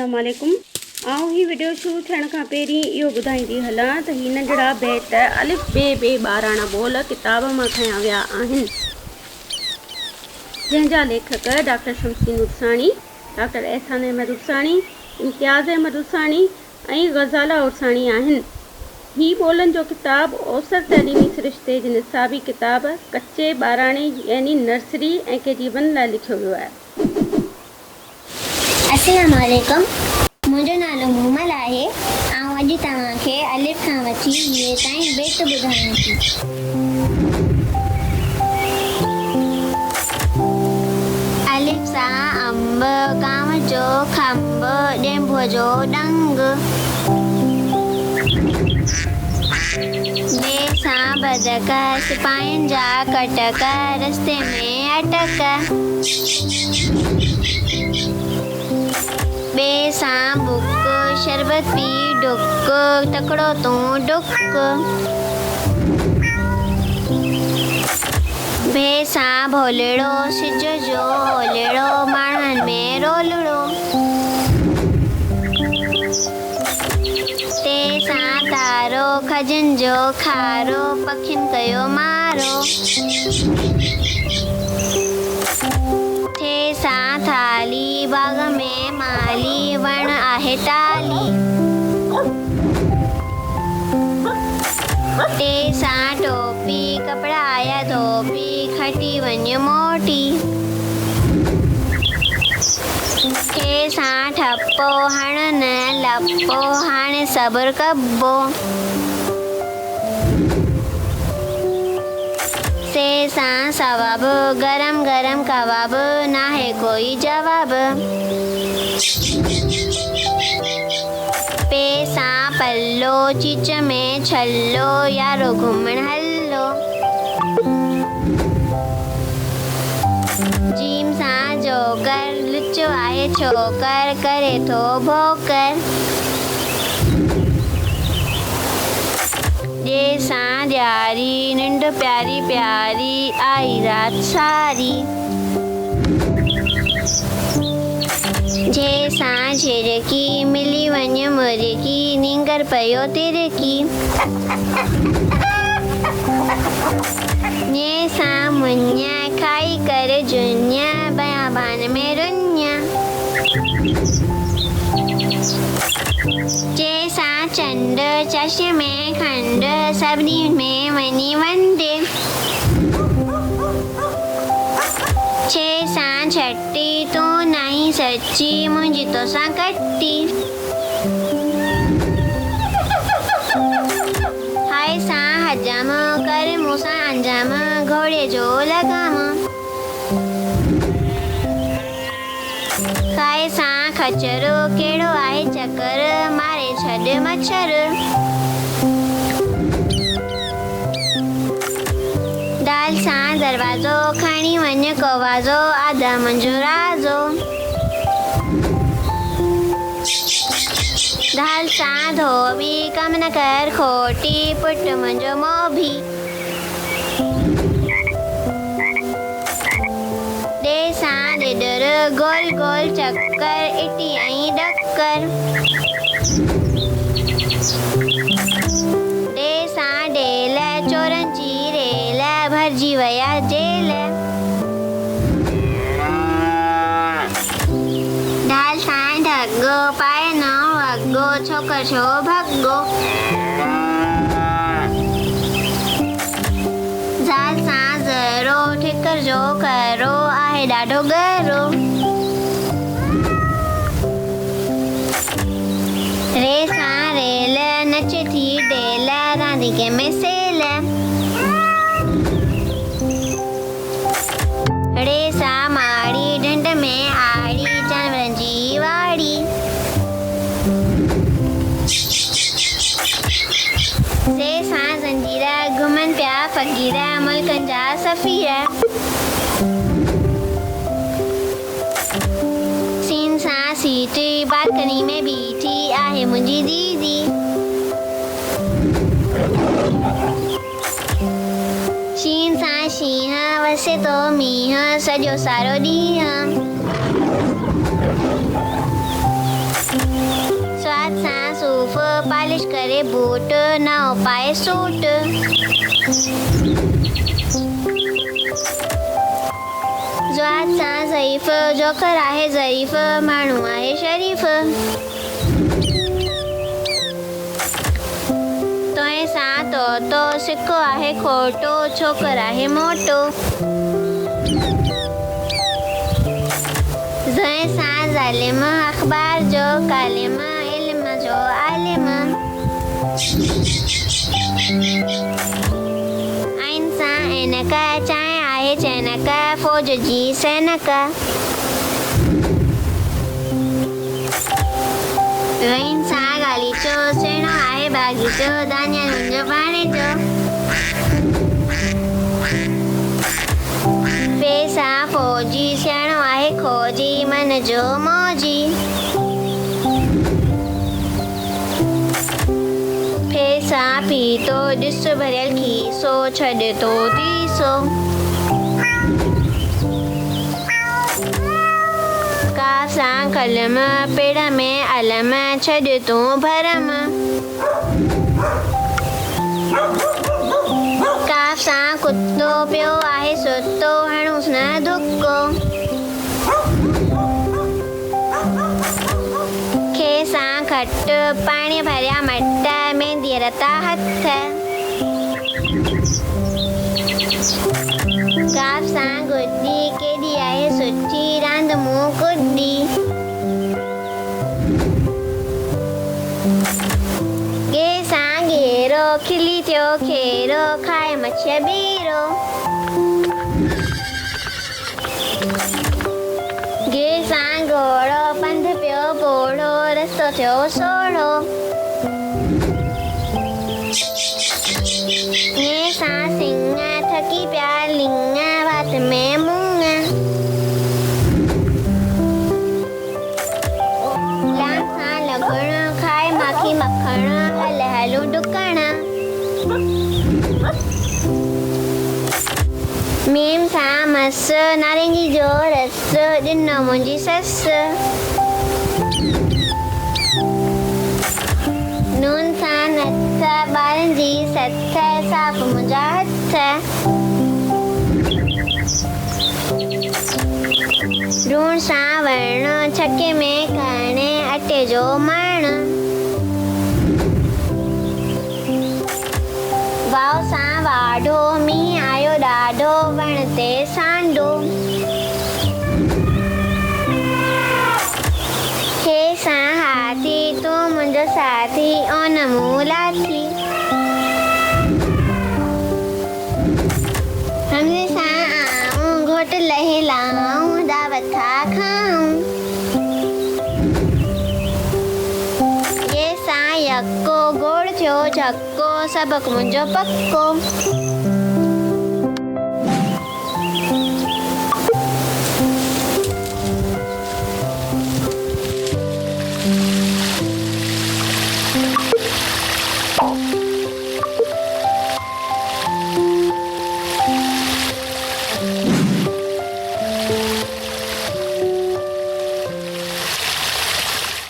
अस्सलामुअलैकुम। आऊं ही वीडियो शुरू थियण खां पहिरीं इहो ॿुधाईंदी हलां त ही नंढड़ा बैत अलिफ बे ॿाराणा ॿोल किताब मां खया विया आहिनि, जंहिंजा लेखक डॉक्टर शमसी नुरसाणी, डॉक्टर एहसान अहमद उरसाणी, इम्तियाज़ अहमद उरसाणी ऐं ग़ज़ाला उरसाणी आहिनि। ही ॿोलनि जो किताब औसत तइलीमी सिरिश्ते जी निसाबी किताब कच्चे ॿाराणे यानी नर्सरी ऐं KG1 लाइ लिखियो वियो आहे। अस्सलामुअलैकुम। मुंहिंजो नालो मुमल आहे। ऐं अॼु तव्हांखे अलिफ खां वठी ये ताईं बेत ॿुधायां थी। अलिफ सां अंब, कांव जो खंब, ॾेंभुअ जो ॾंग। बे सां बदक, सिपाहियुनि जा कटक, रस्ते में अटक। बे सां बुक, शरबत पी डुक, तकड़ो तूं डुक। बे सां भोलड़ो, सिज जो ओलड़ो, माण्हुनि में रोलड़ो। ते सां तारो, खजनि जो खारो, पखियुनि कयो मारो। थे सां थाली, बाग में माली, वण आहे टाली। ते सां टोपी, कपड़ा आया धोपी, खटी वञ मोटी। थे सां ठपो, हण न लपो, हाणे सब्र कबो। से सां सवाब, गरम गरम कबाब, ना है कोई जवाब। पे सां पल्लो, चीच में छल्लो, यारो घुमण हल्लो। जीम सां जोकर, लुचो आहे छोकर, करे थो भोकर। जे सां ॾियारी, निंड प्यारी प्यारी, आई रात सारी। जे सां झिरकी, मिली वञ मुरकी, नींगर पयो तिरकी। जे सां मुञा, खाई कर जुञा, बयाबान में रुञा। जे सां चंड, चश्मे में खंड, सभिनी में वञी वंड। छे सां छटी, तूं नहीं सच्ची, मुंहिंजी तोसां कटी। हाय सां हजाम, कर मूंसां अंजाम, घोड़े जो लगाम। खाए सां खचर, कहिड़ो आहे चकर, मारे छॾ मच्छर। दाल सां दरवाज़ो, खणी वञ कवाज़ो, आदा मुंहिंजो राज़ो। दाल सां धोबी, कम न कर खोटी, पुट मुंहिंजो मोभी। दे सां ॾिडर, गोल गोल चक्कर, इटी ऐं डकर। दे सां डेल, चोरनि जी रेल, भरिजी विया जेल। दाल सां ढगो, पाए न वॻो, छोकर छो भॻो। ज़ाल सां ज़रो, ठिकर जो करो, आहे ॾाढो गहरो। रे सां रेल, नच थी डेल, रांदीके में सेल। रे सां माड़ी, ढंढ में आड़ी, जानवरनि जी वाड़ी। से सां ज़ंजीरा, घुमनि पिया फ़क़ीरा, मुल्कनि जा सफ़ीरा। सीन सां सीटी, बालकनी में बीठी, आहे मुंहिंजी दीदी। शीन सां शींहं, वसे थो मींहं, सॼो सारो ॾींहं। पालिश करे बूट, नओं पाए सूट। ज़ात सां ज़ईफ़, जोकर आहे ज़रीफ़, माण्हू आहे शरीफ़। तोए सां तो सिको आहे खोटो, छोकर आहे मोटो। ज़ए सां ज़ालिम, अख़बार जो कालिम, इल्म जो आलिम। आइन सां ऐनक, चांहि आहे चैनक, फ़ौज जी सैनक। रहीन सां गालीचो, सेणो आहे बागीचो, दानिया मुंहिंजो बाणीचो। फे सां फ़ौजी, सियाणो आहे खोजी, मन जो मौजी। फे सां पीतो, ॾिस भरियल खीसो, छॾ तो तीसो। काफ सां कलम, पेड़ में अलम, छॾ तूं भरम। काफ सां कुत्तो, पियो आहे सुतो, हणूस न धुको। खे सां खट, पाणी भरिया मट, मेहंदी रता हथ। काफ सां गुॾी, केॾी आहे सुठी, रांद मूं कुॾी। गे सां घेरो, खिली थियो खेरो, खाए मच्छी बीरो। गे सां घोड़ो, पंध पियो पोड़ो, रस्तो थियो सोड़ो। ने सां सिंह, थकी पिया लिंग, भात में मूंग। लाम सां लॻण, खाए माखी मखण, हल हलूं डुकण। मीम सां मस, नारंगी जो रस, ॾिनो मुंहिंजी ससु। नून सां नथ, ॿारनि जी सथ, साफ़ मुंहिंजा हथ। लूण सां वण, छके में खण, अटे जो मण। वाव सां वाढो, मींहुं आयो ॾाढो, वण ते सांडो। हे सां हाथी, तूं मुंहिंजो साथी, ओन मूं लाथी। हमने सां आऊं, घोट लहिलाऊं, दावत था खाऊं। ये सां यक्को, गोड़ थियो झक्को, सबक मुंहिंजो पक्को।